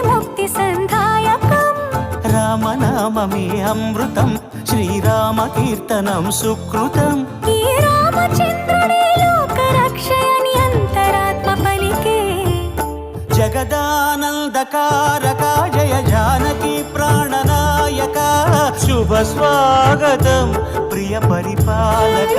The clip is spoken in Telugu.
ముక్తి సంధాయకం. రామనామమే అమృతం, శ్రీరామ కీర్తనం సుకృతం. ఈ రామచంద్రుడే లోకరక్షయని అంతరాత్మ పలికే. జగదానందకారక జయ జానకి ప్రాణనాయక, శుభ స్వాగతం ప్రియ పరిపాలక.